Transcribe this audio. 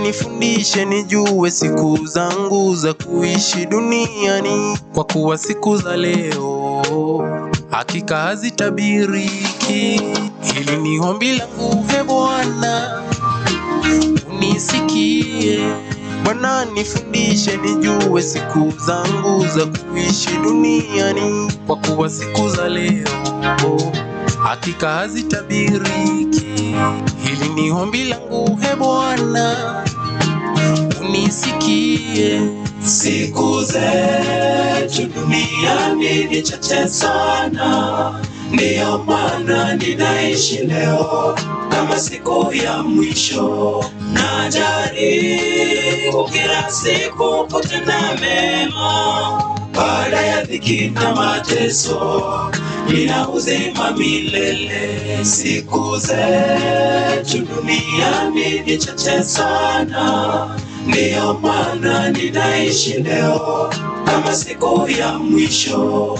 nifundishe nijue siku zangu za kuishi duniani, kwa kuwa siku za leo hakika hazitabiriki. Hili ni ombi langu, he Bwana unisikie. Bwana nifundishe nijue siku zangu za kuishi duniani, kwa kuwa siku za leo hakika hazitabiriki. Hili ni ombi langu, he Bwana unisikie. Siku zetu duniani ni chache sana, ndiyo maana ninaishi leo kama siku ya mwisho. Najaribu kila siku kutenda mema, baada ya dhiki na mateso nina uzima milele. Siku zetu duniani ni chache sana, ndiyo maana ninaishi leo kama siku ya mwisho.